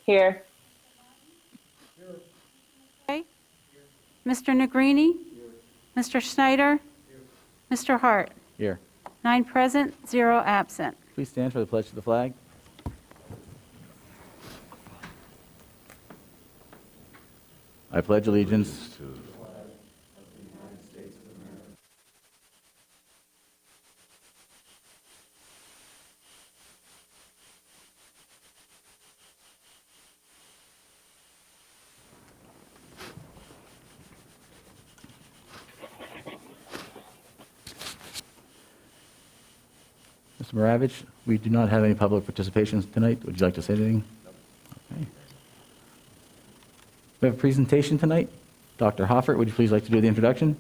Here. Okay. Mr. Negrini? Mr. Schneider? Mr. Hart? Here. 9 present, 0 absent. Please stand for the pledge to the flag. I pledge allegiance to Mr. Maravich, we do not have any public participation tonight. Would you like to say anything? Okay. We have a presentation tonight. Dr. Hoffert, would you please like to do the introduction?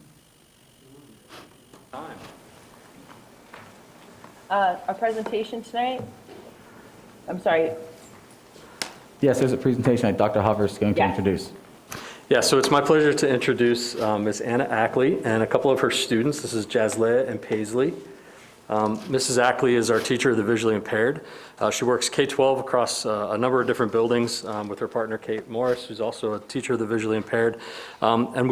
Our presentation tonight. I'm sorry. Yes, there's a presentation that Dr. Hoffert is going to Yeah. introduce. Yeah, so it's my pleasure to introduce Ms. Anna Ackley and a couple of her students. This is Jaslea and Paisley. Mrs. Ackley is our teacher of the visually impaired. She works K-12 across a number of different buildings with her partner Kate Morris, who's also a teacher of the visually impaired. And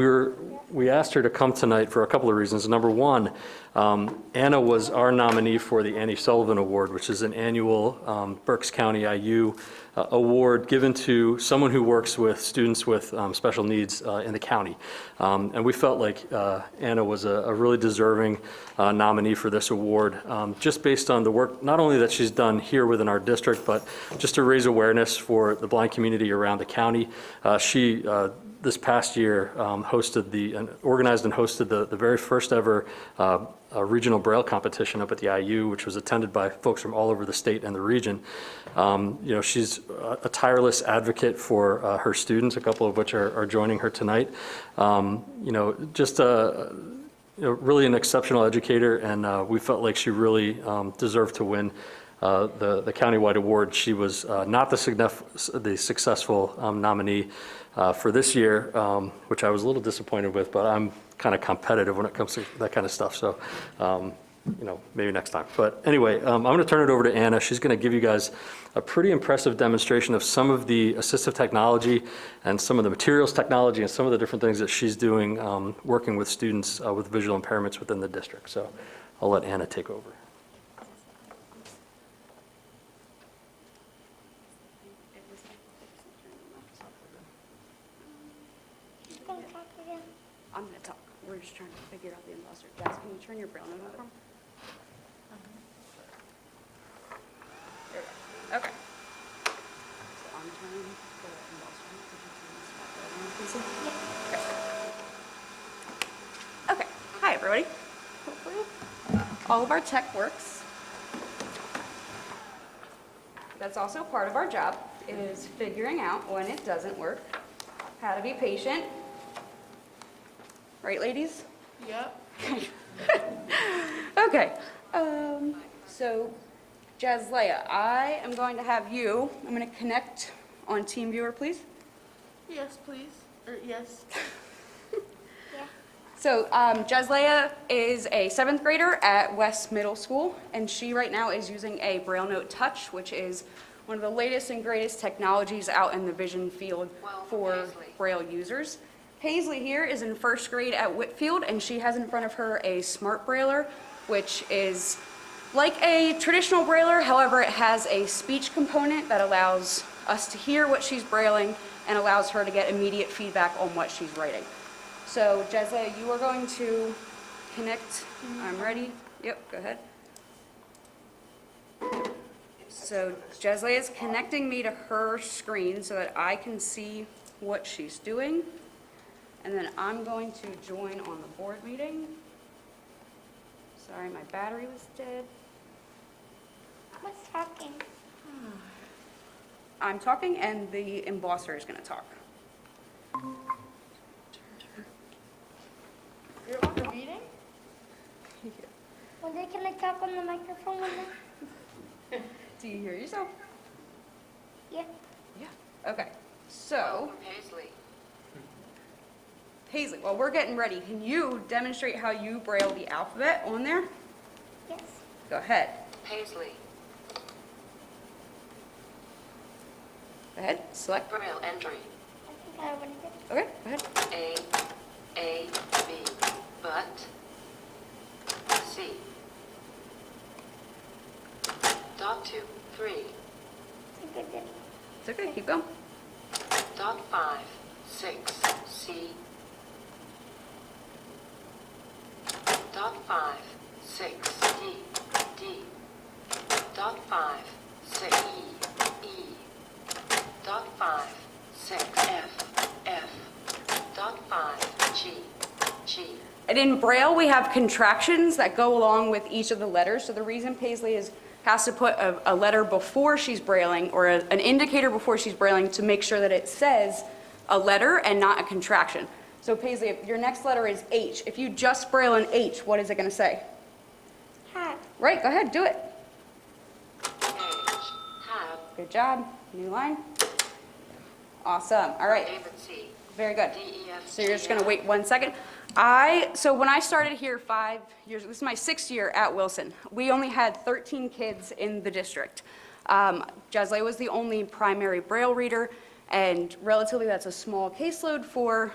we asked her to come tonight for a couple of reasons. Number one, Anna was our nominee for the Annie Sullivan Award, which is an annual Berks County IU award given to someone who works with students with special needs in the county. And we felt like Anna was a really deserving nominee for this award, just based on the work, not only that she's done here within our district, but just to raise awareness for the blind community around the county. She this past year organized and hosted the very first ever regional Braille competition up at the IU, which was attended by folks from all over the state and the region. She's a tireless advocate for her students, a couple of which are joining her tonight. Really an exceptional educator, and we felt like she really deserved to win the countywide award. She was not the successful nominee for this year, which I was a little disappointed with, but I'm kind of competitive when it comes to that kind of stuff, so maybe next time. But anyway, I'm going to turn it over to Anna. She's going to give you guys a pretty impressive demonstration of some of the assistive technology and some of the materials technology and some of the different things that she's doing working with students with visual impairments within the district. So I'll let Anna take over. I'm going to talk. We're just trying to figure out the embosser. Jazz, can you turn your Braille note on for me? There we go. Okay. So I'm turning the embosser. Could you turn the spot on, please? Okay. Hi, everybody. Hopefully all of our tech works. That's also part of our job, is figuring out when it doesn't work, how to be patient. Right, ladies? Yep. Okay. So, Jaslea, I am going to have you, I'm going to connect on TeamViewer, please. Yes, please. Or yes. So, Jaslea is a 7th grader at West Middle School, and she right now is using a Braille Note Touch, which is one of the latest and greatest technologies out in the vision field for Braille users. Paisley here is in 1st grade at Whitfield, and she has in front of her a Smart Brailler, which is like a traditional Brailler. However, it has a speech component that allows us to hear what she's brailing and allows her to get immediate feedback on what she's writing. So, Jaslea, you are going to connect. I'm ready. Yep, go ahead. So, Jaslea is connecting me to her screen so that I can see what she's doing. And then I'm going to join on the board meeting. Sorry, my battery was dead. Who's talking? I'm talking, and the embosser is going to talk. You're on the meeting? Well, can I talk on the microphone with them? Do you hear yourself? Yeah. Yeah. Okay. So, Paisley, while we're getting ready, can you demonstrate how you braille the alphabet on there? Yes. Go ahead. Paisley, Go ahead, select. Braille entry, I think I already did. Okay, go ahead. A, B, but, C. Dot 2, 3, I think I did. It's okay, keep going. dot 5, 6, C. Dot 5, 6, D, D. Dot 5, 6, E. Dot 5, 6, F, F. Dot 5, G, G. And in Braille, we have contractions that go along with each of the letters. So the reason Paisley has to put a letter before she's brailing, or an indicator before she's brailing, to make sure that it says a letter and not a contraction. So Paisley, if your next letter is H. If you just braille an H, what is it going to say? Hat. Right, go ahead, do it. H, have, Good job. New line. Awesome. All right. David C. Very good. D, E, F, So you're just G, going to F. wait 1 second. So when I started here 5 years, this is my 6th year at Wilson, we only had 13 kids in the district. Jaslea was the only primary Braille reader, and relatively that's a small caseload for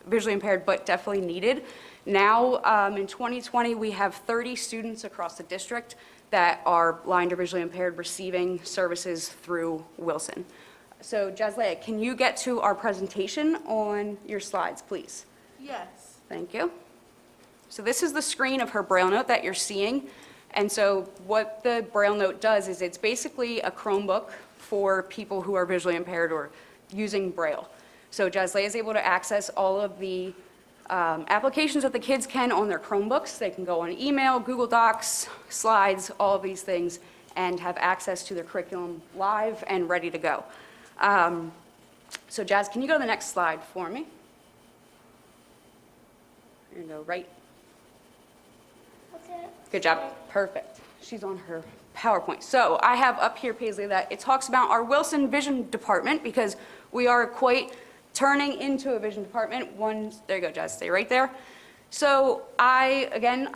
visually impaired, but definitely needed. Now, in 2020, we have 30 students across the district that are blind or visually impaired receiving services through Wilson. So Jaslea, can you get to our presentation on your slides, please? Yes. Thank you. So this is the screen of her Braille note that you're seeing. And so what the Braille note does is it's basically a Chromebook for people who are visually impaired or using Braille. So Jaslea is able to access all of the applications that the kids can on their Chromebooks. They can go on email, Google Docs, slides, all of these things, and have access to their curriculum live and ready to go. So Jazz, can you go to the next slide for me? There you go, right. What's it? Good job. Perfect. She's on her PowerPoint. So I have up here, Paisley, that it talks about our Wilson Vision Department, because we are quite turning into a vision department. There you go, Jazz, stay right there. So I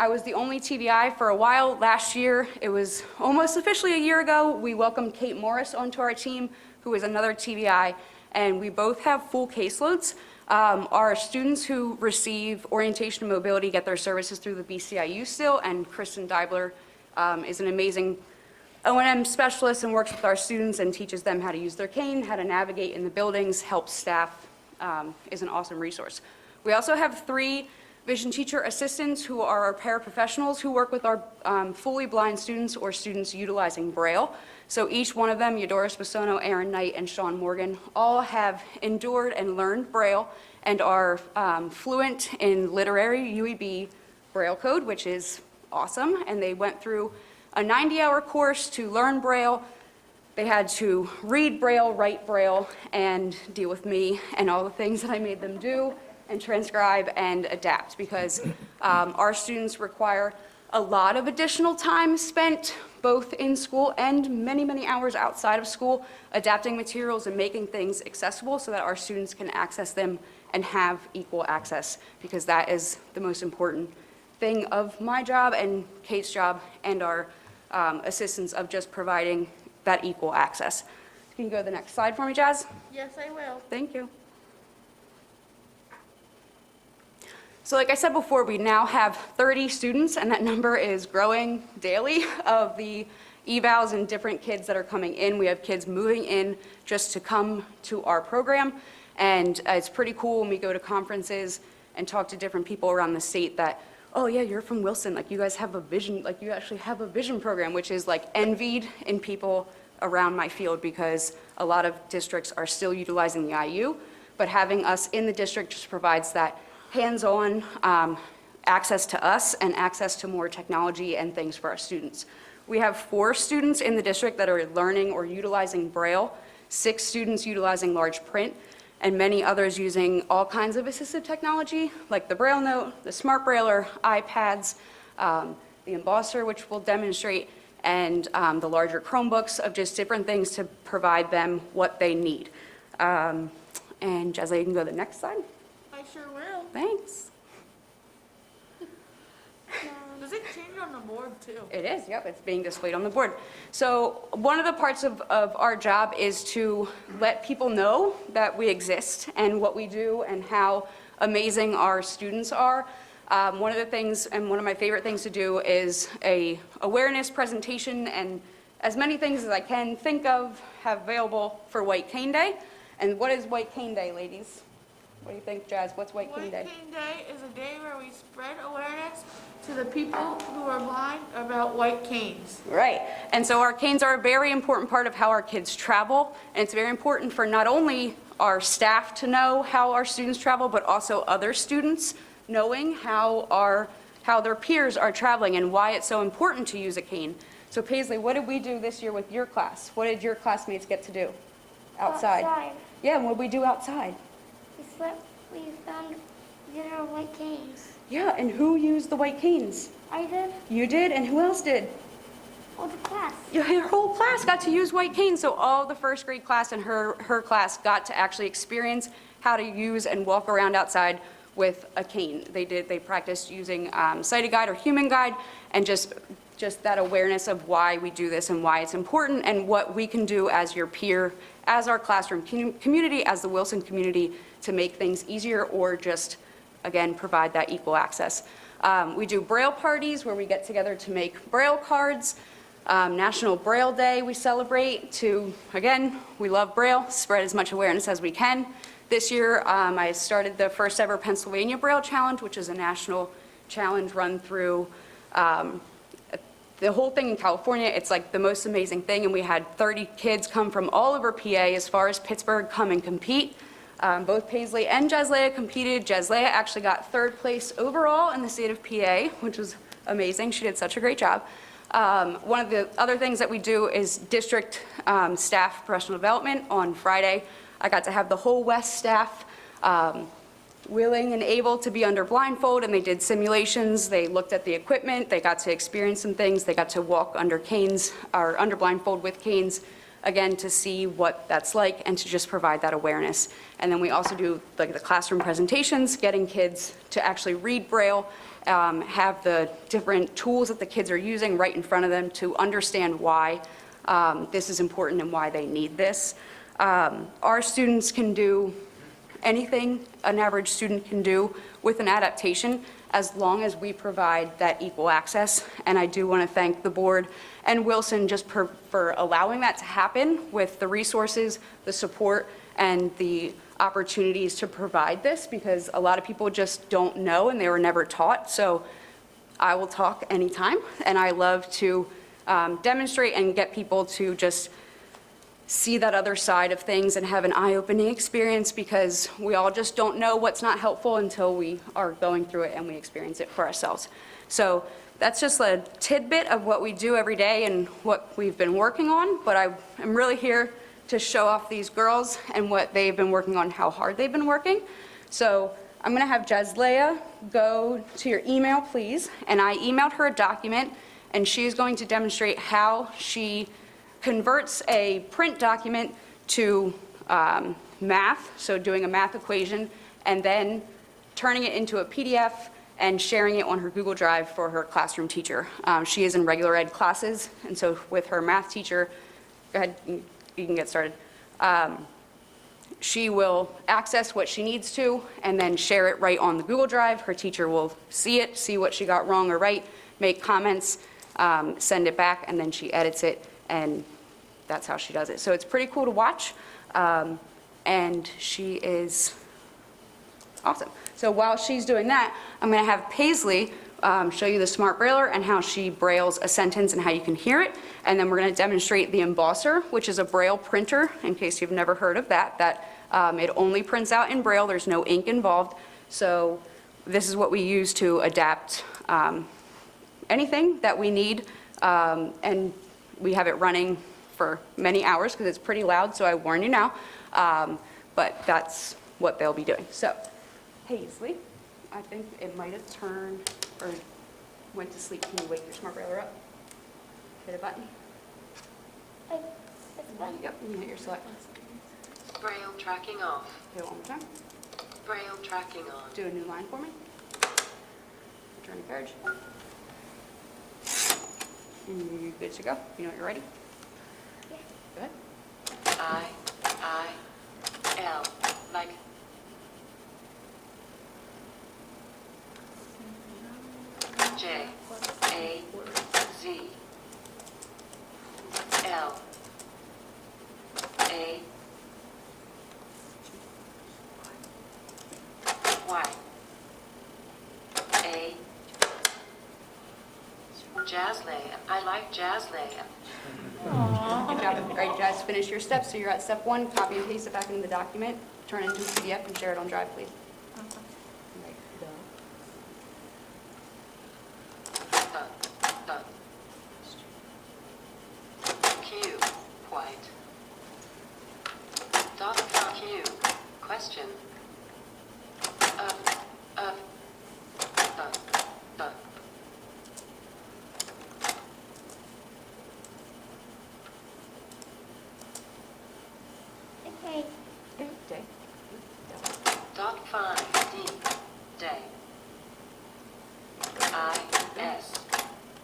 was the only TVI for a while. Last year, it was almost officially a year ago, we welcomed Kate Morris onto our team, who is another TVI, and we both have full caseloads. Our students who receive orientation and mobility get their services through the BCIU still, and Kristen Deibler is an amazing O&M specialist and works with our students and teaches them how to use their cane, how to navigate in the buildings, helps staff, is an awesome resource. We also have 3 vision teacher assistants who are our paraprofessionals who work with our fully blind students or students utilizing Braille. So each one of them, Eudora Spasono, Aaron Knight, and Sean Morgan, all have endured and learned Braille and are fluent in literary UEB Braille code, which is awesome. And they went through a 90-hour course to learn Braille. They had to read Braille, write Braille, and deal with me and all the things that I made them do, and transcribe and adapt, because our students require a lot of additional time spent both in school and many, many hours outside of school adapting materials and making things accessible so that our students can access them and have equal access, because that is the most important thing of my job and Kate's job and our assistants, of just providing that equal access. Can you go to the next slide for me, Jazz? Yes, I will. Thank you. So like I said before, we now have 30 students, and that number is growing daily of the evals and different kids that are coming in. We have kids moving in just to come to our program, and it's pretty cool when we go to conferences and talk to different people around the state that, oh yeah, you're from Wilson, like you guys have a vision, like you actually have a vision program, which is like envied in people around my field, because a lot of districts are still utilizing the IU, but having us in the district just provides that hands-on access to us and access to more technology and things for our students. We have 4 students in the district that are learning or utilizing Braille, 6 students utilizing large print, and many others using all kinds of assistive technology, like the Braille Note, the Smart Brailler, iPads, the embosser, which we'll demonstrate, and the larger Chromebooks, of just different things to provide them what they need. And Jaslea, you can go to the next slide. I sure will. Thanks. Does it change on the board too? It is, yep, it's being displayed on the board. So one of the parts of our job is to let people know that we exist and what we do and how amazing our students are. One of the things, and one of my favorite things to do, is a awareness presentation, and as many things as I can think of have available for White Cane Day. And what is White Cane Day, ladies? What do you think, Jazz? What's White Cane Day? White Cane Day is a day where we spread awareness to the people who are blind about white canes. Right. And so our canes are a very important part of how our kids travel. And it's very important for not only our staff to know how our students travel, but also other students knowing how their peers are traveling and why it's so important to use a cane. So Paisley, what did we do this year with your class? What did your classmates get to do outside? Yeah, and what did we do outside? We found dinner white canes. Yeah, and who used the white canes? I did. You did, and who else did? All the class. Your whole class got to use white canes, so all the first grade class and her class got to actually experience how to use and walk around outside with a cane. They practiced using sighted guide or human guide, and just that awareness of why we do this and why it's important and what we can do as your peer, as our classroom community, as the Wilson community, to make things easier or just, again, provide that equal access. We do Braille parties where we get together to make Braille cards. National Braille Day we celebrate to, again, we love Braille, spread as much awareness as we can. This year, I started the first ever Pennsylvania Braille Challenge, which is a national challenge run through the whole thing in California. It's like the most amazing thing, and we had 30 kids come from all over PA as far as Pittsburgh come and compete. Both Paisley and Jazlea competed. Jazlea actually got 3rd place overall in the state of PA, which was amazing. She did such a great job. One of the other things that we do is district staff professional development. On Friday, I got to have the whole West staff willing and able to be under blindfold, and they did simulations. They looked at the equipment. They got to experience some things. They got to walk under canes, or under blindfold with canes, again, to see what that's like and to just provide that awareness. And then we also do like the classroom presentations, getting kids to actually read Braille, have the different tools that the kids are using right in front of them to understand why this is important and why they need this. Our students can do anything an average student can do with an adaptation, as long as we provide that equal access. And I do want to thank the board and Wilson just for allowing that to happen with the resources, the support, and the opportunities to provide this, because a lot of people just don't know and they were never taught. So I will talk anytime, and I love to demonstrate and get people to just see that other side of things and have an eye-opening experience, because we all just don't know what's not helpful until we are going through it and we experience it for ourselves. So that's just a tidbit of what we do every day and what we've been working on, but I am really here to show off these girls and what they've been working on, how hard they've been working. So I'm gonna have Jazlea go to your email, please, and I emailed her a document, and she's going to demonstrate how she converts a print document to math, so doing a math equation, and then turning it into a PDF and sharing it on her Google Drive for her classroom teacher. She is in regular ed classes, and so with her math teacher, go ahead, you can get started. She will access what she needs to and then share it right on the Google Drive. Her teacher will see it, see what she got wrong or right, make comments, send it back, and then she edits it, and that's how she does it. So it's pretty cool to watch, and she is awesome. So while she's doing that, I'm going to have Paisley show you the Smart Brailler and how she brailles a sentence and how you can hear it. And then we're going to demonstrate the Embosser, which is a Braille printer, in case you've never heard of that. It only prints out in Braille. There's no ink involved. So this is what we use to adapt anything that we need. And we have it running for many hours because it's pretty loud, so I warn you now. But that's what they'll be doing. So Paisley, I think it might have turned or went to sleep. Can you wake your Smart Brailler up? Hit a button. It's fun. Yep, you hit your select. Braille tracking off. Hit it one more time. Braille tracking on. Do a new line for me. Return the carriage. And you're good to go. You know what you're ready? Yeah. Go ahead. I, L, like. J, A, Z, L, A, Y, A, Jazz Land. I like Jazz Land. Good job. All right, guys, finish your steps. So you're at step 1, copy and paste it back into the document, turn it into a PDF and share it on Drive, please. Q, white. Dot Q, question. Okay. Day. Dot 5, D, day. I, S,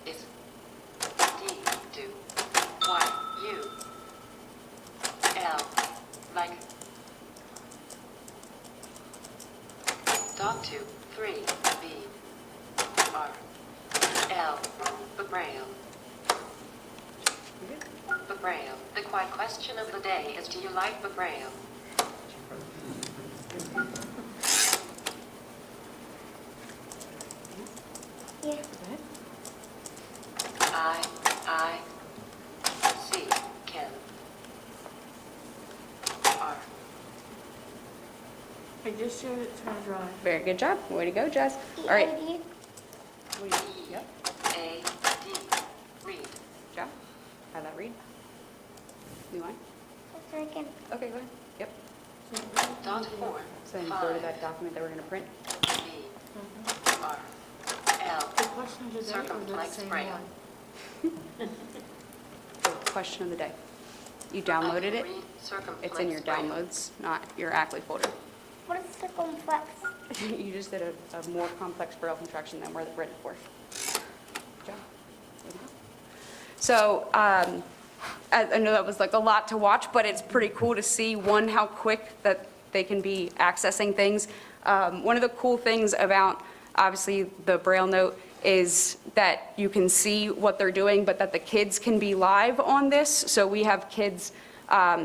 is D, do. Y, U. L, like. Dot 2, 3, B, R. L, Braille. Braille. The quiet question of the day is, do you like Braille? Yeah. I, C, Ken. R. I just showed it to my drawing. Very good job. Way to go, Jess. All right. EID. Yep. A, D, read. Good job. Have that read. New line. Second. Okay, go ahead. Yep. Dot 4, So then go to that document that we're going to print. B, R, L. The question of the day or the Circumflex same Braille. one? The question of the day. You downloaded it. Read circumflex It's in your Braille. downloads, not your Ackley folder. What is circumflex? You just did a more complex Braille contraction than we're ready for. Good job. Way to go. So, I know that was like a lot to watch, but it's pretty cool to see, one, how quick that they can be accessing things. One of the cool things about, obviously, the Braille note is that you can see what they're doing, but that the kids can be live on this. So we have kids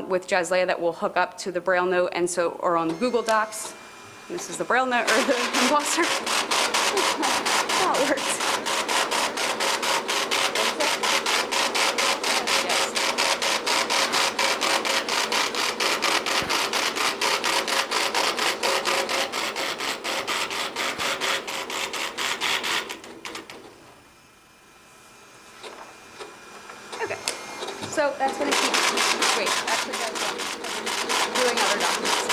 with Jazzleia that will hook up to the Braille note, and so, or on Google Docs. This is the Braille note, or the embosser. That works. Okay, so that's gonna keep, wait, actually, that's doing other documents.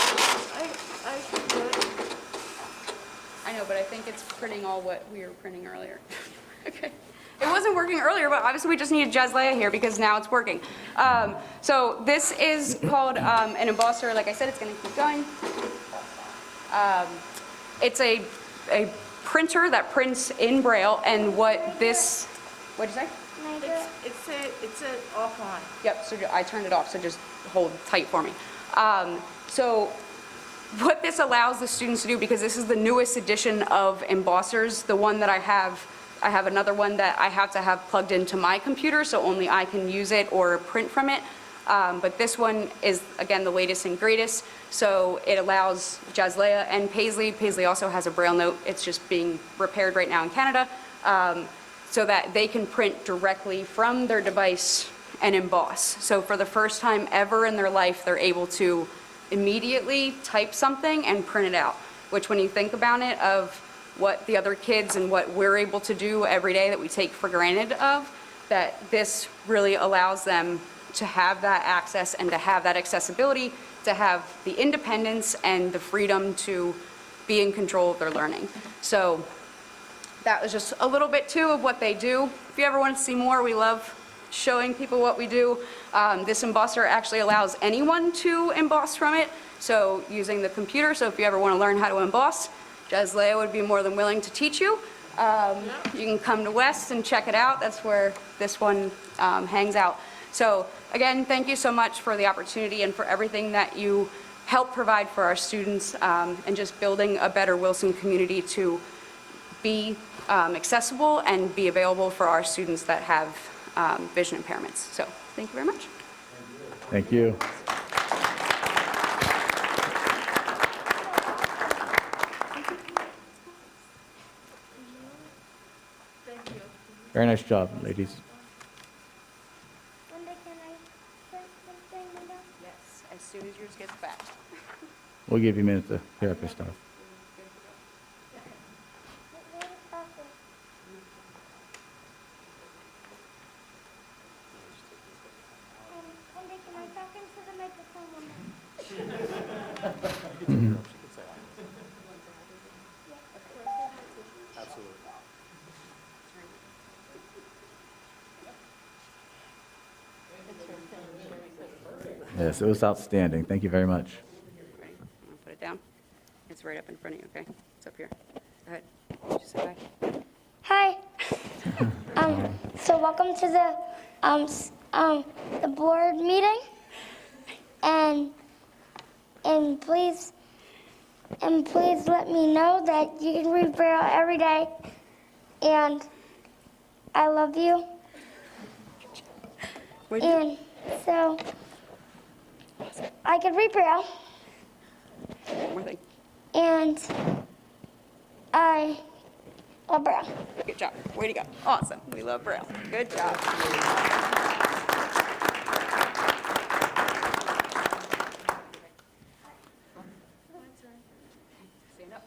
I should do it. I know, but I think it's printing all what we were printing earlier. Okay. It wasn't working earlier, but obviously we just needed Jazzleia here because now it's working. So this is called an embosser. Like I said, it's gonna keep going. It's a printer that prints in Braille, and what this, what'd you say? Can I do it? It's a offline. Yep, so I turned it off, so just hold tight for me. So what this allows the students to do, because this is the newest edition of embossers, the one that I have another one that I have to have plugged into my computer, so only I can use it or print from it. But this one is, again, the latest and greatest, so it allows Jazzleia and Paisley. Paisley also has a Braille note. It's just being repaired right now in Canada, so that they can print directly from their device and emboss. So for the first time ever in their life, they're able to immediately type something and print it out, which when you think about it, of what the other kids and what we're able to do every day that we take for granted of, that this really allows them to have that access and to have that accessibility, to have the independence and the freedom to be in control of their learning. So that was just a little bit too of what they do. If you ever want to see more, we love showing people what we do. This embosser actually allows anyone to emboss from it, so using the computer. So if you ever want to learn how to emboss, Jaslea would be more than willing to teach you. You can come to West and check it out. That's where this one hangs out. So again, thank you so much for the opportunity and for everything that you help provide for our students, and just building a better Wilson community to be accessible and be available for our students that have vision impairments. So thank you very much. Thank you. Very nice job, ladies. Linda, can I say something, Linda? Yes, as soon as yours gets back. We'll give you a minute to clear up your stuff. What is happening? Linda, can I talk into the microphone, Linda? Yes, it was outstanding. Thank you very much. Ready? I'm gonna put it down. It's right up in front of you, okay? It's up here. Go ahead. Just say bye. Hi. So welcome to the board meeting, and please let me know that you can read Braille every day, and I love you. And so I can read Braille, One more thing. and I love Braille. Good job. Way to go. Awesome. We love Braille. Good job. Stand up.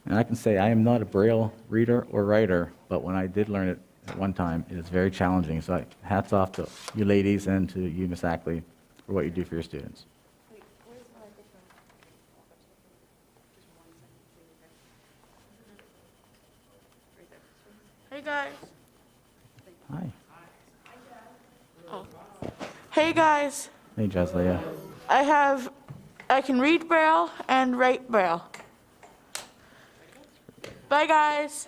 And I can say I am not a Braille reader or writer, but when I did learn it at one time, it is very challenging. So hats off to you ladies and to you, Miss Ackley, for what you do for your students. Hey guys. Hi. Hey guys. Hey, Jaslea. I can read Braille and write Braille. Bye guys.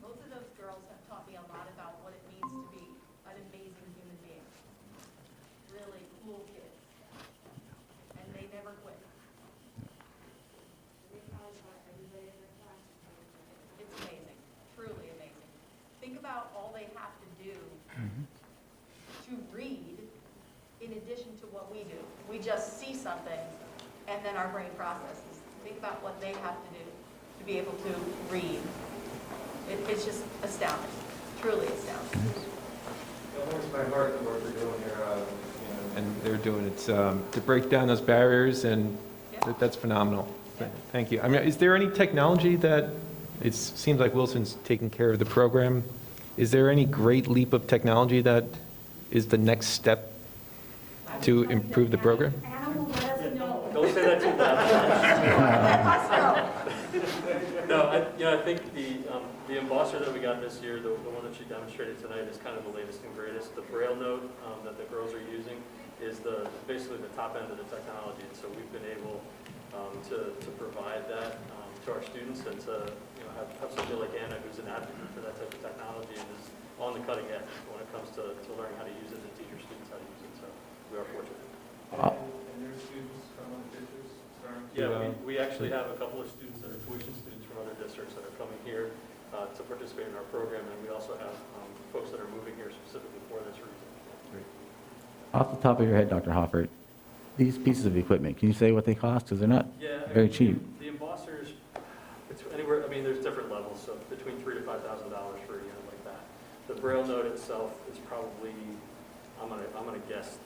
Both of those girls have taught me a lot about what it means to be an amazing human being. Really cool kids. And they never quit. It's amazing, truly amazing. Think about all they have to do to read in addition to what we do. We just see something and then our brain processes. Think about what they have to do to be able to read. It's just astounding, truly astounding. It warms my heart the work we're doing here, and they're doing it to break down those barriers, and that's phenomenal. Thank you. I mean, is there any technology that it seems like Wilson's taking care of the program? Is there any great leap of technology that is the next step to improve the program? Don't say that too loud. No, I think the embosser that we got this year, the one that she demonstrated tonight, is kind of the latest and greatest. The Braille note that the girls are using is basically the top end of the technology. And so we've been able to provide that to our students, and to have somebody like Anna, who's an advocate for that type of technology and is on the cutting edge when it comes to learning how to use it and teach your students how to use it. So we are fortunate. And there's students from other districts starting to... Yeah, we actually have a couple of students that are tuition students from other districts that are coming here to participate in our program, and we also have folks that are moving here specifically for this reason. Off the top of your head, Dr. Hoffert, these pieces of equipment, can you say what they cost? Because they're not very cheap. The embossers, it's anywhere, there's different levels, so between $3,000 to $5,000 for a unit like that. The Braille note itself is probably, I'm gonna guess,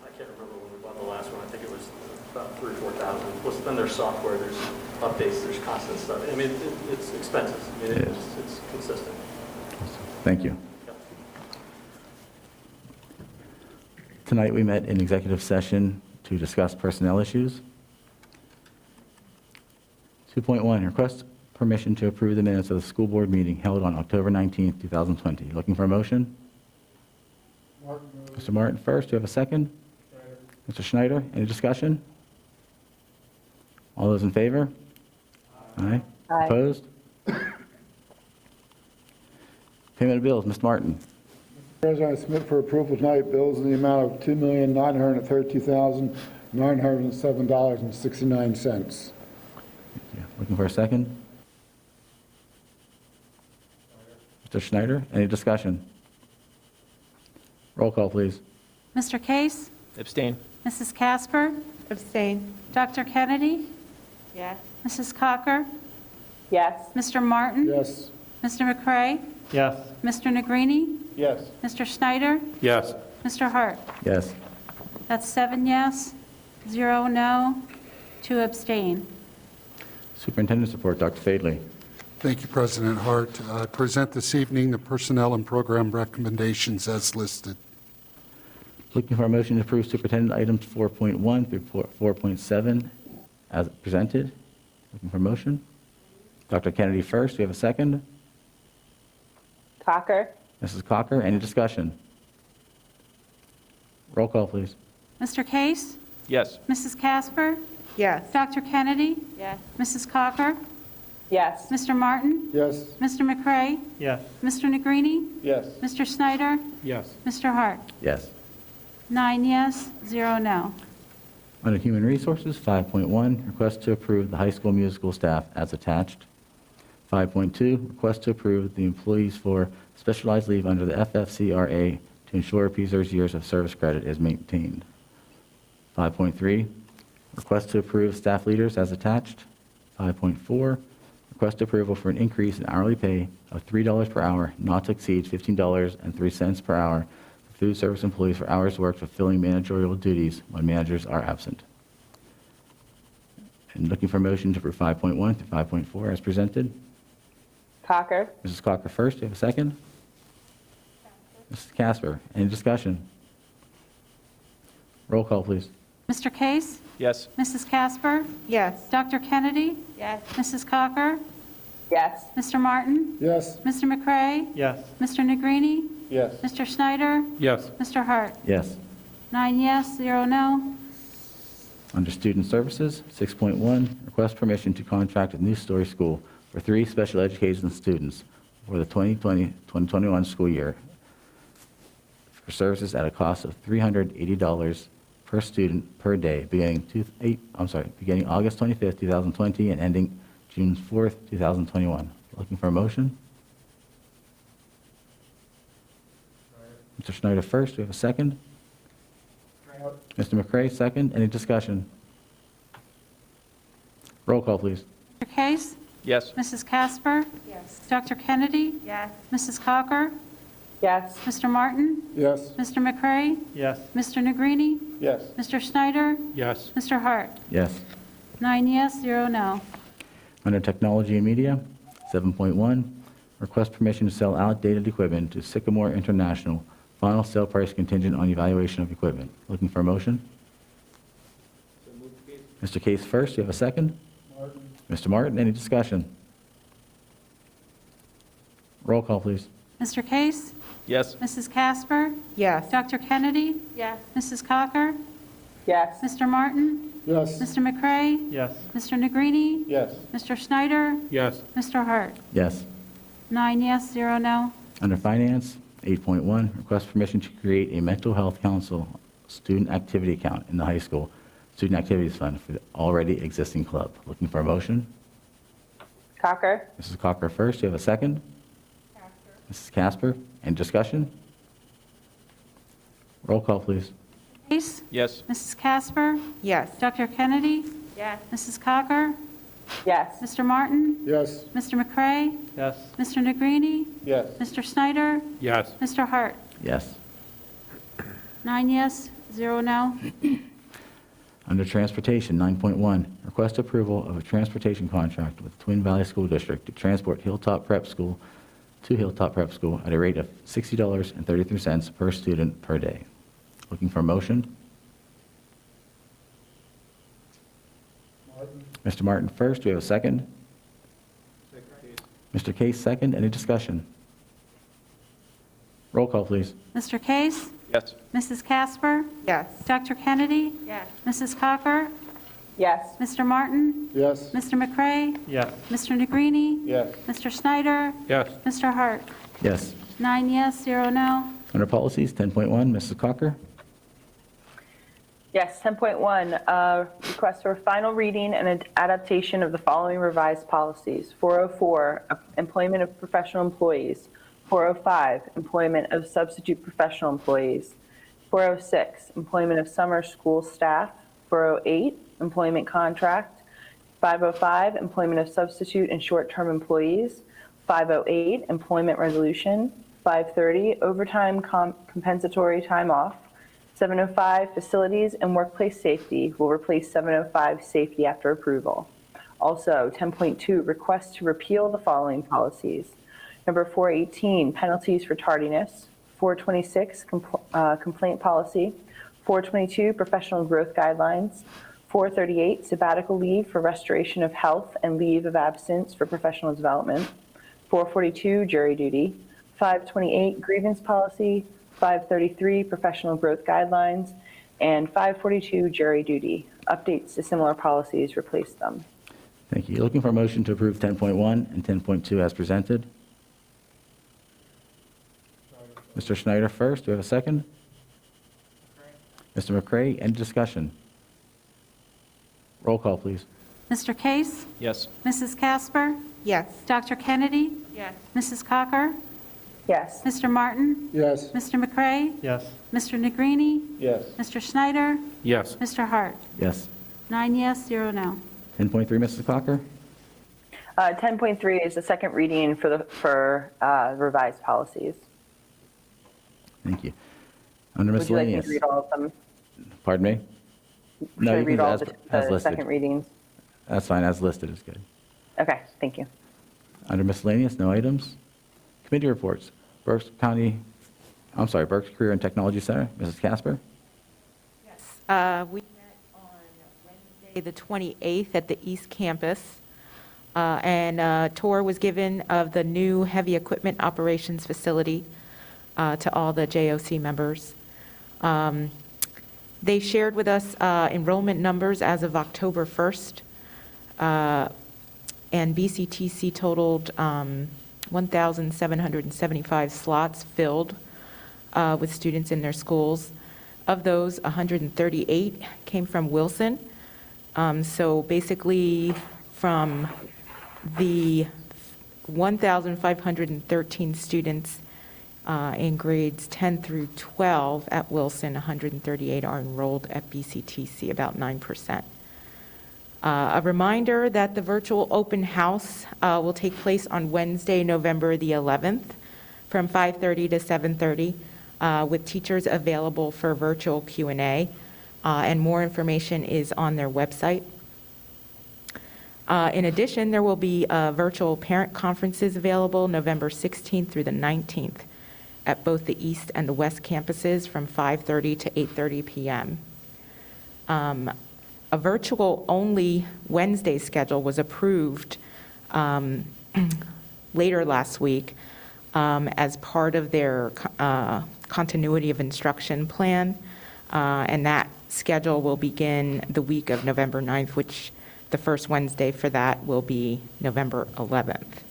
I can't remember when we bought the last one, I think it was about 3,000 or 4,000. Plus then there's software, there's updates, there's constant stuff. I mean, it's expensive. I mean, It is. it's consistent. Thank you. Tonight, we met in executive session to discuss personnel issues. 2.1, request permission to approve the minutes of the school board meeting held on October 19th, 2020. Looking for a motion? Mr. Martin first. Do you have a second? Mr. Schneider, any discussion? All those in favor? Aye. Aye. Opposed? Payment of bills, Mr. Martin. President, I submit for approval tonight bills in the amount of $2,932,907.69. Looking for a second? Mr. Schneider, any discussion? Roll call, please. Mr. Case? Abstain. Mrs. Casper? Abstain. Dr. Kennedy? Yes. Mrs. Cocker? Yes. Mr. Martin? Yes. Mr. McCray? Yes. Mr. Negrini? Yes. Mr. Schneider? Yes. Mr. Hart? Yes. That's 7 yes, 0 no, 2 abstain. Superintendent's report, Dr. Fadley. Thank you, President Hart. I present this evening the personnel and program recommendations as listed. Looking for a motion to approve superintendent items 4.1 through 4.7 as presented. Looking for a motion. Dr. Kennedy first. Do you have a second? Cocker? Mrs. Cocker, any discussion? Roll call, please. Mr. Case? Yes. Mrs. Casper? Yes. Dr. Kennedy? Yes. Mrs. Cocker? Yes. Mr. Martin? Yes. Mr. McCray? Yes. Mr. Negrini? Yes. Mr. Schneider? Yes. Mr. Hart? Yes. 9 yes, 0 no. Under Human Resources, 5.1, request to approve the high school musical staff as attached. 5.2, request to approve the employees for specialized leave under the FFCRA to ensure preserves years of service credit is maintained. 5.3, request to approve staff leaders as attached. 5.4, request approval for an increase in hourly pay of $3 per hour, not to exceed $15.03 per hour for food service employees for hours worked fulfilling managerial duties when managers are absent. And looking for a motion to approve 5.1 through 5.4 as presented. Cocker? Mrs. Cocker first. Do you have a second? Mrs. Casper, any discussion? Roll call, please. Mr. Case? Yes. Mrs. Casper? Yes. Dr. Kennedy? Yes. Mrs. Cocker? Yes. Mr. Martin? Yes. Mr. McCray? Yes. Mr. Negrini? Yes. Mr. Schneider? Yes. Mr. Hart? Yes. 9 yes, 0 no. Under Student Services, 6.1, request permission to contract with New Story School for 3 special education students for the 2020-2021 school year for services at a cost of $380 per student per day beginning August 25th, 2020 and ending June 4th, 2021. Looking for a motion? Mr. Schneider first. Do we have a second? Mr. McCray, second. Any discussion? Roll call, please. Mr. Case? Yes. Mrs. Casper? Yes. Dr. Kennedy? Yes. Mrs. Cocker? Yes. Mr. Martin? Yes. Mr. McCray? Yes. Mr. Negrini? Yes. Mr. Schneider? Yes. Mr. Hart? Yes. 9 yes, 0 no. Under Technology and Media, 7.1, request permission to sell outdated equipment to Sycamore International. Final sale price contingent on evaluation of equipment. Looking for a motion? Mr. Case first. Do you have a second? Mr. Martin, any discussion? Roll call, please. Mr. Case? Yes. Mrs. Casper? Yes. Dr. Kennedy? Yes. Mrs. Cocker? Yes. Mr. Martin? Yes. Mr. McCray? Yes. Mr. Negrini? Yes. Mr. Schneider? Yes. Mr. Hart? Yes. 9 yes, 0 no. Under Finance, 8.1, request permission to create a mental health council student activity account in the high school student activities fund for the already existing club. Looking for a motion? Cocker? Mrs. Cocker first. Do you have a second? Mrs. Casper, any discussion? Roll call, please. Case? Yes. Mrs. Casper? Yes. Dr. Kennedy? Yes. Mrs. Cocker? Yes. Mr. Martin? Yes. Mr. McCray? Yes. Mr. Negrini? Yes. Mr. Schneider? Yes. Mr. Hart? Yes. 9 yes, 0 no. Under Transportation, 9.1, request approval of a transportation contract with Twin Valley School District to transport Hilltop Prep School to Hilltop Prep School at a rate of $60.33 per student per day. Looking for a motion? Mr. Martin first, do we have a second? Mr. Case second, any discussion? Roll call, please. Mr. Case? Yes. Mrs. Casper? Yes. Dr. Kennedy? Yes. Mrs. Cocker? Yes. Mr. Martin? Yes. Mr. McCray? Yes. Mr. Negrini? Yes. Mr. Snyder? Yes. Mr. Hart? Yes. 9 yes, 0 no. Under Policies, 10.1, Mrs. Cocker? Yes, 10.1, request for final reading and an adaptation of the following revised policies. 404, employment of professional employees. 405, employment of substitute professional employees. 406, employment of summer school staff. 408, employment contract. 505, employment of substitute and short-term employees. 508, employment resolution. 530, overtime compensatory time off. 705, facilities and workplace safety will replace 705, safety after approval. Also, 10.2, request to repeal the following policies. Number 418, penalties for tardiness. 426, complaint policy. 422, professional growth guidelines. 438, sabbatical leave for restoration of health and leave of absence for professional development. 442, jury duty. 528, grievance policy. 533, professional growth guidelines. And 542, jury duty. Updates to similar policies replace them. Thank you. Looking for a motion to approve 10.1 and 10.2 as presented. Mr. Schneider first. Do we have a second? Mr. McCray, any discussion? Roll call, please. Mr. Case? Yes. Mrs. Casper? Yes. Dr. Kennedy? Yes. Mrs. Cocker? Yes. Mr. Martin? Yes. Mr. McCray? Yes. Mr. Negrini? Yes. Mr. Schneider? Yes. Mr. Hart? Yes. 9 yes, 0 no. 10.3, Mrs. Cocker? 10.3 is the second reading for revised policies. Thank you. Under Would you like me miscellaneous. to read all of them? Pardon me? Should I you read can all as the listed. second readings? That's fine, as listed is good. Okay, thank you. Under miscellaneous, no items. Committee reports. Berks Career and Technology Center, Mrs. Casper? We met on Wednesday, the 28th, at the East Campus, and a tour was given of the new heavy equipment operations facility to all the JOC members. They shared with us enrollment numbers as of October 1st, and BCTC totaled 1,775 slots filled with students in their schools. Of those, 138 came from Wilson. So basically, from the 1,513 students in grades 10 through 12 at Wilson, 138 are enrolled at BCTC, about 9%. A reminder that the virtual open house will take place on Wednesday, November the 11th, from 5:30 to 7:30, with teachers available for virtual Q&A, and more information is on their website. In addition, there will be virtual parent conferences available November 16th through the 19th at both the East and the West campuses from 5:30 to 8:30 p.m. A virtual-only Wednesday schedule was approved later last week as part of their continuity of instruction plan, and that schedule will begin the week of November 9th, which the first Wednesday for that will be November 11th.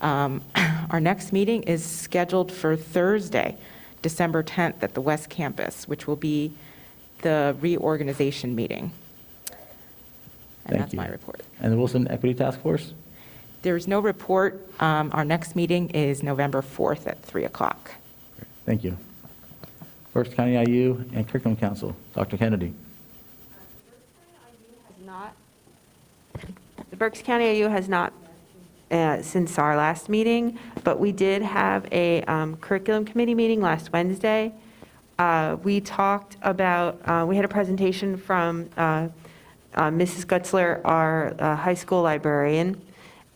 Our next meeting is scheduled for Thursday, December 10th at the West Campus, which will be the reorganization meeting. And Thank that's you. my report. And the Wilson Equity Task Force? There's no report. Our next meeting is November 4th at 3 o'clock. Thank you. Berks County IU and Curriculum Council, Dr. Kennedy. The Berks County IU has not since our last meeting, but we did have a curriculum committee meeting last Wednesday. We talked about, we had a presentation from Mrs. Gutzler, our high school librarian,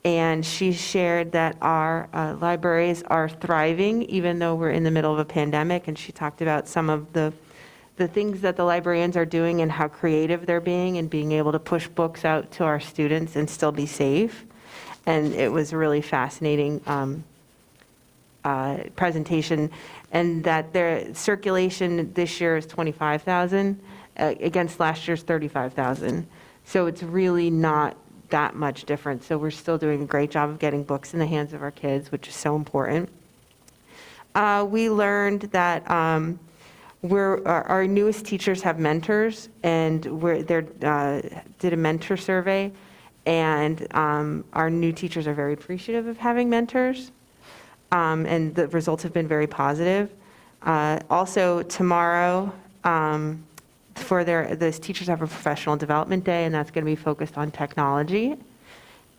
and she shared that our libraries are thriving even though we're in the middle of a pandemic, and she talked about some of the things that the librarians are doing and how creative they're being and being able to push books out to our students and still be safe. And it was a really fascinating presentation, and that their circulation this year is 25,000 against last year's 35,000. So it's really not that much different. So we're still doing a great job of getting books in the hands of our kids, which is so important. We learned that our newest teachers have mentors, and did a mentor survey, and our new teachers are very appreciative of having mentors, and the results have been very positive. Also, tomorrow, those teachers have a professional development day, and that's going to be focused on technology.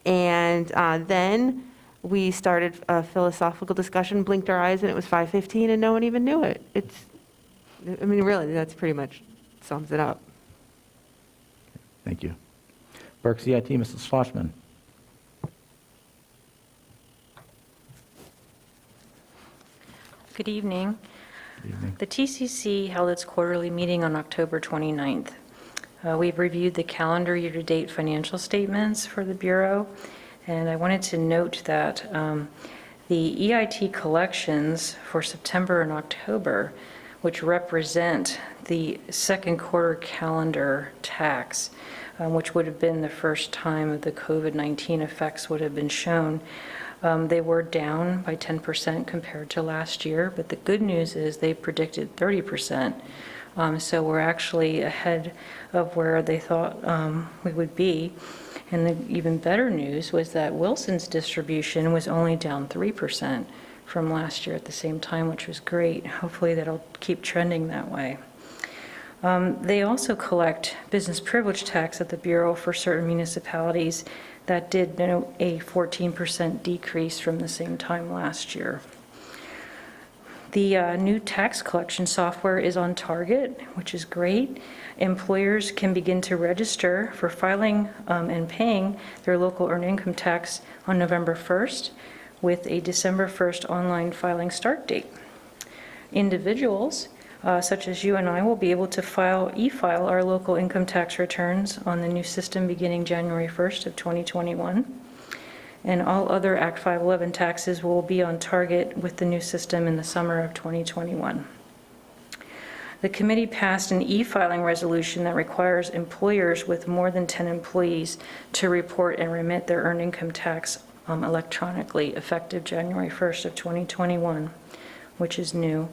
And then we started a philosophical discussion, blinked our eyes, and it was 5:15, and no one even knew it. Really, that's pretty much sums it up. Thank you. Berks CIT, Mrs. Schlosman. Good evening. Good evening. The TCC held its quarterly meeting on October 29th. We've reviewed the calendar year-to-date financial statements for the Bureau, and I wanted to note that the EIT collections for September and October, which represent the second quarter calendar tax, which would have been the first time the COVID-19 effects would have been shown, they were down by 10% compared to last year, but the good news is they predicted 30%. So we're actually ahead of where they thought we would be. And the even better news was that Wilson's distribution was only down 3% from last year at the same time, which was great. Hopefully that'll keep trending that way. They also collect business privilege tax at the Bureau for certain municipalities. That did note a 14% decrease from the same time last year. The new tax collection software is on target, which is great. Employers can begin to register for filing and paying their local earned income tax on November 1st with a December 1st online filing start date. Individuals, such as you and I, will be able to e-file our local income tax returns on the new system beginning January 1st of 2021. And all other Act 511 taxes will be on target with the new system in the summer of 2021. The committee passed an e-filing resolution that requires employers with more than 10 employees to report and remit their earned income tax electronically effective January 1st of 2021, which is new.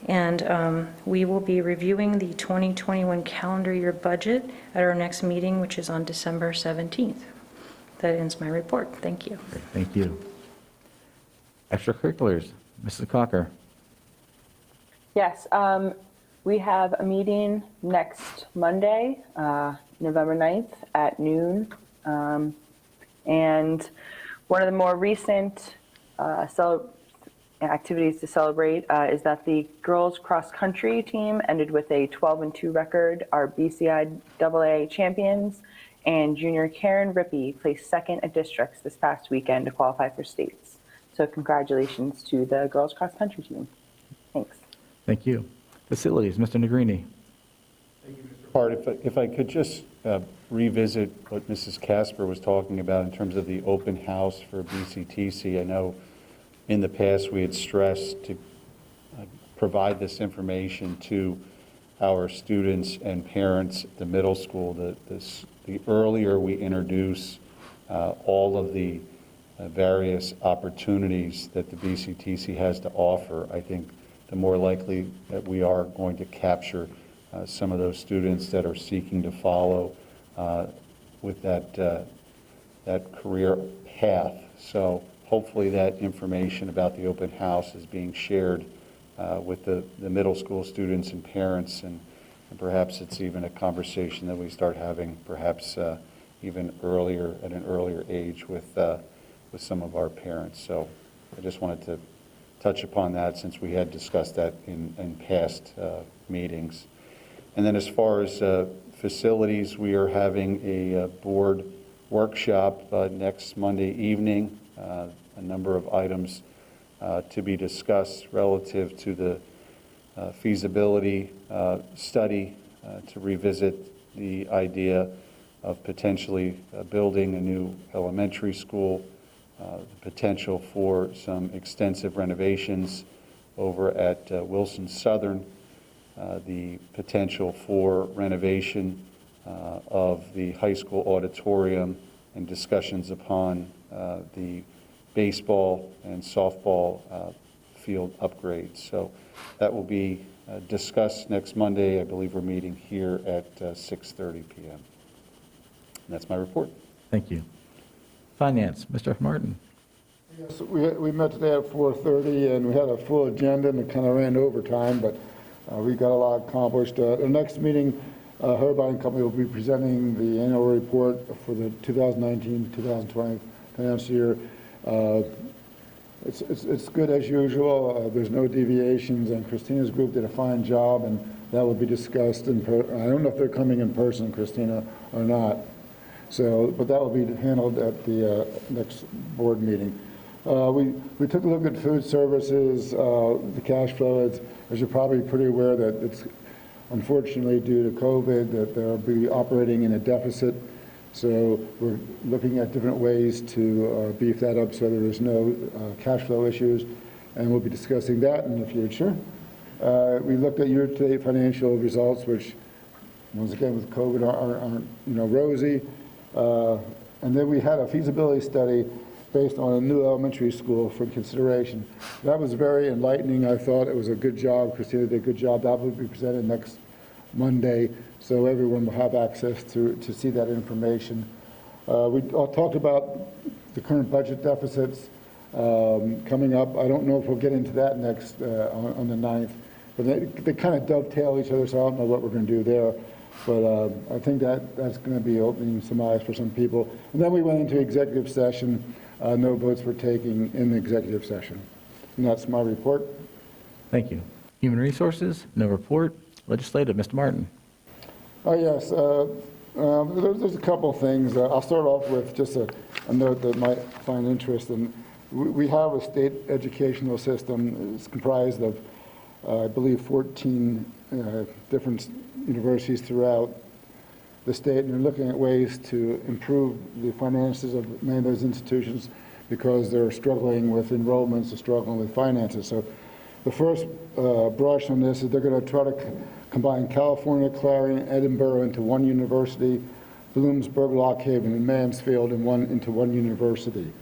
And we will be reviewing the 2021 calendar year budget at our next meeting, which is on December 17th. That ends my report. Thank you. Great, thank you. Extracurriculars, Mrs. Cocker. Yes, we have a meeting next Monday, November 9th at noon. And one of the more recent activities to celebrate is that the girls cross country team ended with a 12-2 record, our BCIAA champions, and junior Karen Rippey placed second at districts this past weekend to qualify for states. So congratulations to the girls cross country team. Thanks. Thank you. Facilities, Mr. Negrini. Hart, if I could just revisit what Mrs. Casper was talking about in terms of the open house for BCTC. I know in the past we had stressed to provide this information to our students and parents at the middle school. The earlier we introduce all of the various opportunities that the BCTC has to offer, I think the more likely that we are going to capture some of those students that are seeking to follow with that career path. So hopefully that information about the open house is being shared with the middle school students and parents, and perhaps it's even a conversation that we start having perhaps even earlier, at an earlier age with some of our parents. So I just wanted to touch upon that since we had discussed that in past meetings. And then as far as facilities, we are having a board workshop next Monday evening, a number of items to be discussed relative to the feasibility study to revisit the idea of potentially building a new elementary school, the potential for some extensive renovations over at Wilson Southern, the potential for renovation of the high school auditorium, and discussions upon the baseball and softball field upgrades. So that will be discussed next Monday. I believe we're meeting here at 6:30 p.m. And that's my report. Thank you. Finance, Mr. Martin. Yes, we met today at 4:30, and we had a full agenda, and it kind of ran over time, but we got a lot accomplished. Our next meeting, Herbine Company will be presenting the annual report for the 2019-2020 financial year. It's good as usual. There's no deviations, and Christina's group did a fine job, and that will be discussed I don't know if they're coming in person, Christina, or not. So, but that will be handled at the next board meeting. We took a look at food services, the cash flow. As you're probably pretty aware that it's unfortunately due to COVID that they'll be operating in a deficit. So we're looking at different ways to beef that up so there is no cash flow issues, and we'll be discussing that in the future. We looked at year-to-date financial results, which once again with COVID aren't rosy. And then we had a feasibility study based on a new elementary school for consideration. That was very enlightening. I thought it was a good job. Christina did a good job. That will be presented next Monday, so everyone will have access to see that information. We talked about the current budget deficits coming up. I don't know if we'll get into that next on the 9th, but they kind of dovetail each other, so I don't know what we're going to do there. But I think that's going to be opening some eyes for some people. And then we went into executive session. No votes were taken in the executive session. And that's my report. Thank you. Human Resources, no report. Legislative, Mr. Martin. Oh, yes. There's a couple of things. I'll start off with just a note that might find interest. And we have a state educational system. It's comprised of, I believe, 14 different universities throughout the state, and they're looking at ways to improve the finances of many of those institutions because they're struggling with enrollments, they're struggling with finances. So the first brush on this is they're going to try to combine California, Clarion, Edinburgh into one university, Bloomsburg, Lock Haven, and Mansfield into one university.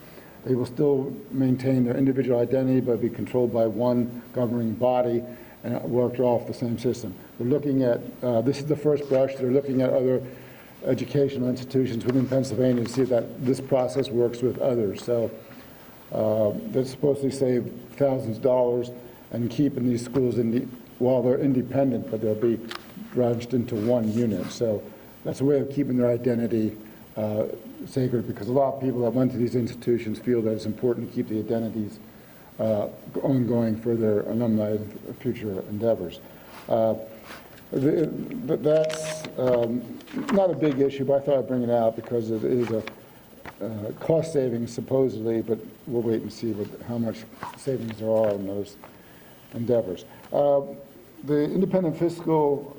They will still maintain their individual identity but be controlled by one governing body and work off the same system. They're looking at, this is the first brush, they're looking at other educational institutions within Pennsylvania to see that this process works with others. So they're supposed to save thousands of dollars and keeping these schools while they're independent, but they'll be branched into one unit. So that's a way of keeping their identity sacred, because a lot of people that went to these institutions feel that it's important to keep the identities ongoing for their alumni future endeavors. That's not a big issue, but I thought I'd bring it out because it is a cost savings supposedly, but we'll wait and see how much savings there are in those endeavors. The independent fiscal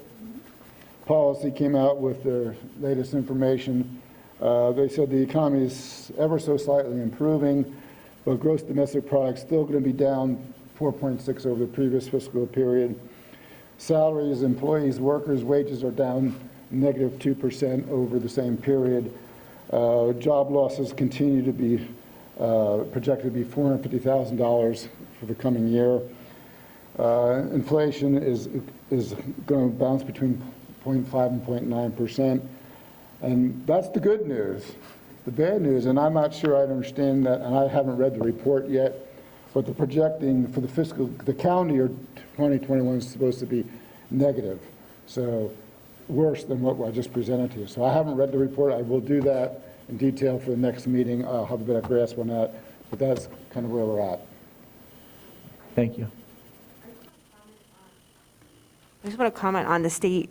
policy came out with their latest information. They said the economy is ever so slightly improving, but gross domestic product still going to be down 4.6 over the previous fiscal period. Salaries, employees, workers' wages are down negative 2% over the same period. Job losses continue to be projected to be $450,000 for the coming year. Inflation is going to bounce between 0.5 and 0.9%. And that's the good news. The bad news, and I'm not sure I understand that, and I haven't read the report yet, but the projecting for the calendar year 2021 is supposed to be negative. So worse than what I just presented to you. So I haven't read the report. I will do that in detail for the next meeting. I'll have a better grasp on that, but that's kind of where we're at. Thank you. I just want to comment on the state.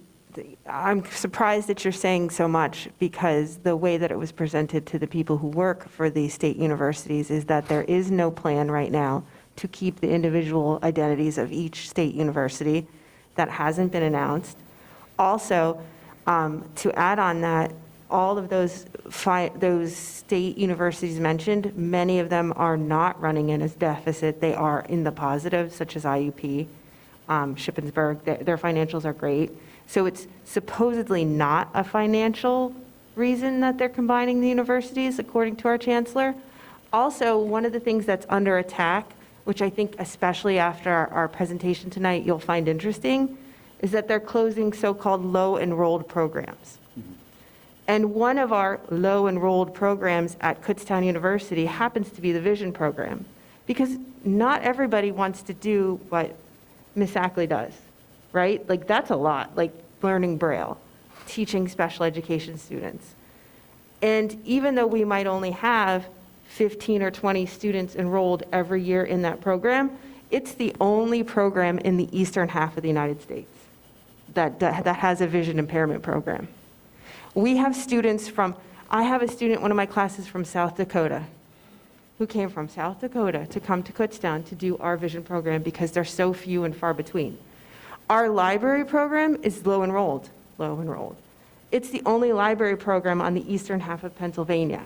I'm surprised that you're saying so much, because the way that it was presented to the people who work for the state universities is that there is no plan right now to keep the individual identities of each state university. That hasn't been announced. Also, to add on that, all of those state universities mentioned, many of them are not running in as deficit. They are in the positive, such as IUP, Shippensburg. Their financials are great. So it's supposedly not a financial reason that they're combining the universities, according to our chancellor. Also, one of the things that's under attack, which I think especially after our presentation tonight you'll find interesting, is that they're closing so-called low-enrolled programs. And one of our low-enrolled programs at Kutztown University happens to be the Vision program, because not everybody wants to do what Ms. Ackley does, right? Like, that's a lot, like learning Braille, teaching special education students. And even though we might only have 15 or 20 students enrolled every year in that program, it's the only program in the eastern half of the United States that has a vision impairment program. We have students from, I have a student, one of my classes from South Dakota, who came from South Dakota to come to Kutztown to do our vision program because they're so few and far between. Our library program is low enrolled. It's the only library program on the eastern half of Pennsylvania.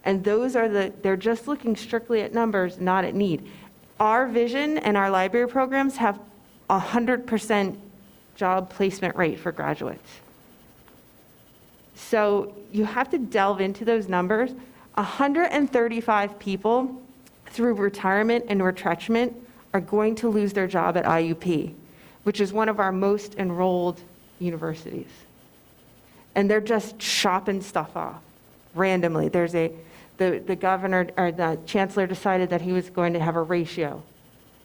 And those are they're just looking strictly at numbers, not at need. Our vision and our library programs have 100% job placement rate for graduates. So you have to delve into those numbers. 135 people through retirement and retrenchment are going to lose their job at IUP, which is one of our most enrolled universities. And they're just shopping stuff off randomly. The governor or the chancellor decided that he was going to have a ratio.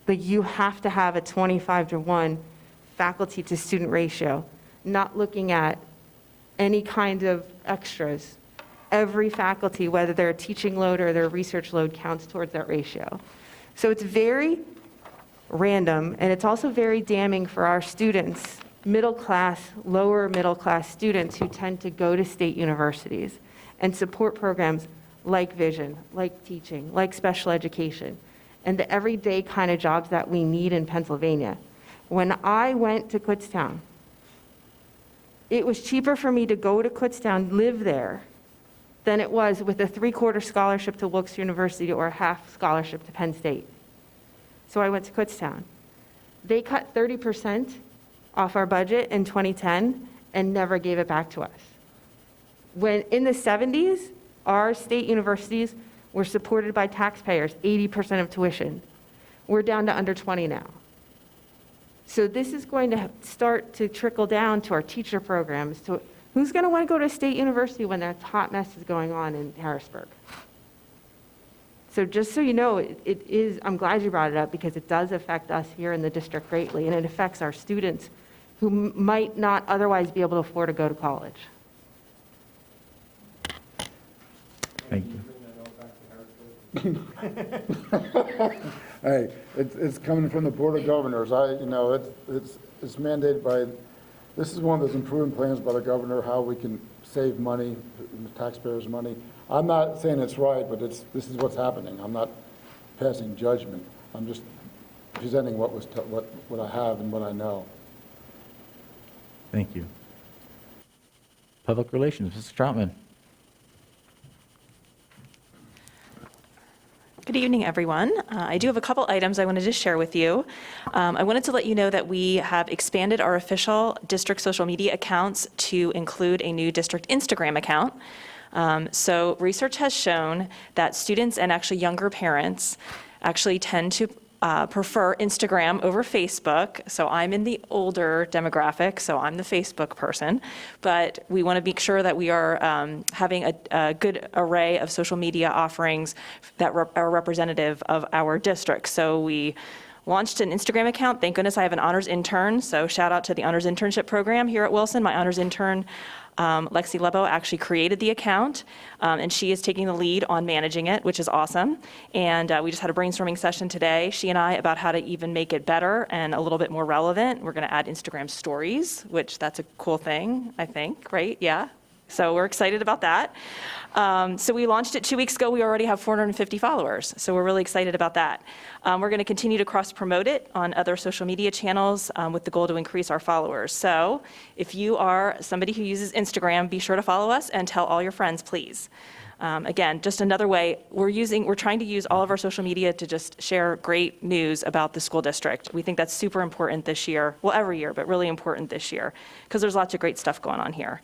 But you have to have a 25-to-1 faculty to student ratio, not looking at any kind of extras. Every faculty, whether they're a teaching load or their research load, counts towards that ratio. So it's very random, and it's also very damning for our students, middle class, lower middle class students who tend to go to state universities and support programs like vision, like teaching, like special education, and the everyday kind of jobs that we need in Pennsylvania. When I went to Kutztown, it was cheaper for me to go to Kutztown, live there, than it was with a 3/4 scholarship to Wilkes University or a half scholarship to Penn State. So I went to Kutztown. They cut 30% off our budget in 2010 and never gave it back to us. When in the 70s, our state universities were supported by taxpayers, 80% of tuition. We're down to under 20 now. So this is going to start to trickle down to our teacher programs. To who's going to want to go to a state university when that hot mess is going on in Harrisburg? So just so you know, it is, I'm glad you brought it up because it does affect us here in the district greatly, and it affects our students who might not otherwise be able to afford to go to college. Thank you. Hey, it's coming from the Board of Governors. It's mandated by, this is one of those improvement plans by the governor, how we can save money, taxpayers' money. I'm not saying it's right, but this is what's happening. I'm not passing judgment. I'm just presenting what I have and what I know. Thank you. Public Relations, Mrs. Troutman. Good evening, everyone. I do have a couple items I wanted to share with you. I wanted to let you know that we have expanded our official district social media accounts to include a new district Instagram account. So research has shown that students and actually younger parents actually tend to prefer Instagram over Facebook. So I'm in the older demographic, so I'm the Facebook person. But we want to make sure that we are having a good array of social media offerings that are representative of our district. So we launched an Instagram account. Thank goodness I have an honors intern, so shout out to the honors internship program here at Wilson. My honors intern, Lexi Lebo, actually created the account, and she is taking the lead on managing it, which is awesome. And we just had a brainstorming session today, she and I, about how to even make it better and a little bit more relevant. We're going to add Instagram stories, which that's a cool thing, I think, right? Yeah. So we're excited about that. So we launched it 2 weeks ago. We already have 450 followers. So we're really excited about that. We're going to continue to cross-promote it on other social media channels with the goal to increase our followers. So if you are somebody who uses Instagram, be sure to follow us and tell all your friends, please. Again, just another way, we're trying to use all of our social media to just share great news about the school district. We think that's super important this year, well, every year, but really important this year, because there's lots of great stuff going on here.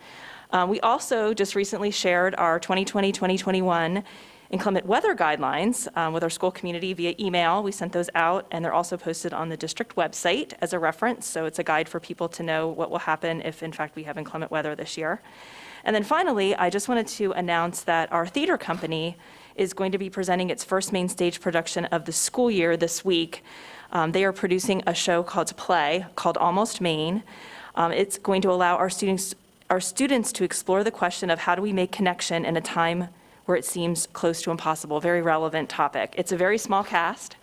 We also just recently shared our 2020-2021 inclement weather guidelines with our school community via email. We sent those out, and they're also posted on the district website as a reference, so it's a guide for people to know what will happen if, in fact, we have inclement weather this year. And then finally, I just wanted to announce that our theater company is going to be presenting its first main stage production of the school year this week. They are producing a show called Almost Maine. It's going to allow our students to explore the question of how do we make connection in a time where it seems close to impossible, very relevant topic. It's a very small cast.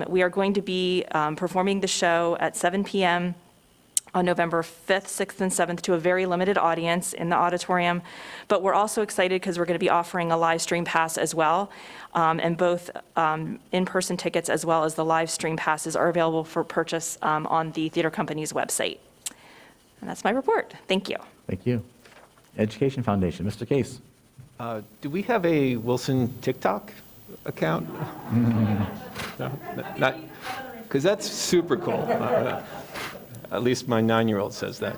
We are going to be performing the show at 7 p.m. on November 5th, 6th, and 7th to a very limited audience in the auditorium. But we're also excited because we're going to be offering a live stream pass as well. And both in-person tickets as well as the live stream passes are available for purchase on the theater company's website. And that's my report. Thank you. Thank you. Education Foundation, Mr. Case. Do we have a Wilson TikTok account? No, not, because that's super cool. At least my 9-year-old says that.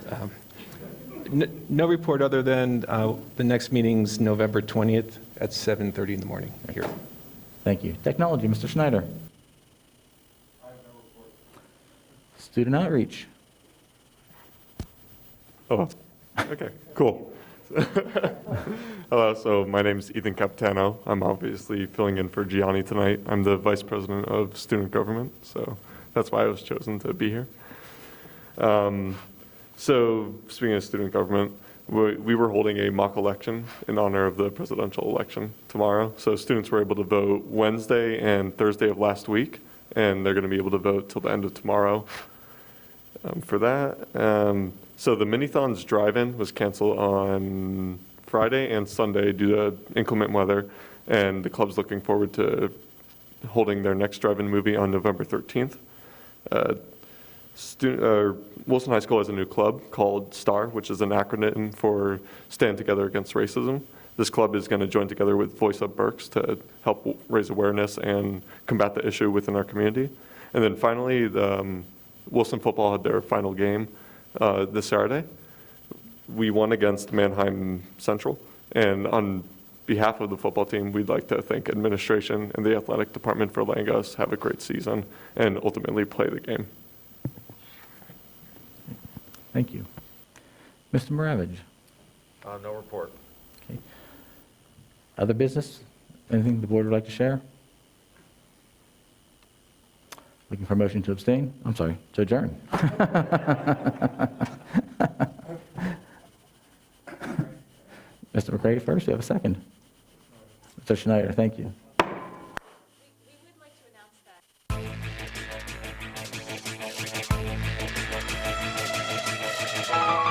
No report other than the next meeting's November 20th at 7:30 in the morning here. Thank you. Technology, Mr. Schneider. I have no report. Student Outreach. Oh, okay, cool. Hello, so my name's Ethan Capitano. I'm obviously filling in for Gianni tonight. I'm the Vice President of Student Government, so that's why I was chosen to be here. So speaking of student government, we were holding a mock election in honor of the presidential election tomorrow. So students were able to vote Wednesday and Thursday of last week, and they're going to be able to vote till the end of tomorrow for that. So the Minithons drive-in was canceled on Friday and Sunday due to inclement weather, and the club's looking forward to holding their next drive-in movie on November 13th. Wilson High School has a new club called STAR, which is an acronym for Stand Together Against Racism. This club is going to join together with Voice Up Berks to help raise awareness and combat the issue within our community. And then finally, Wilson football had their final game this Saturday. We won against Manheim Central, and on behalf of the football team, we'd like to thank administration and the athletic department for letting us have a great season and ultimately play the game. Thank you. Mr. Maravich. No report. Okay. Other business? Anything the board would like to share? Looking for a motion to abstain? I'm sorry, to adjourn. Mr. McCray first, you have a second. Mr. Schneider, thank you. That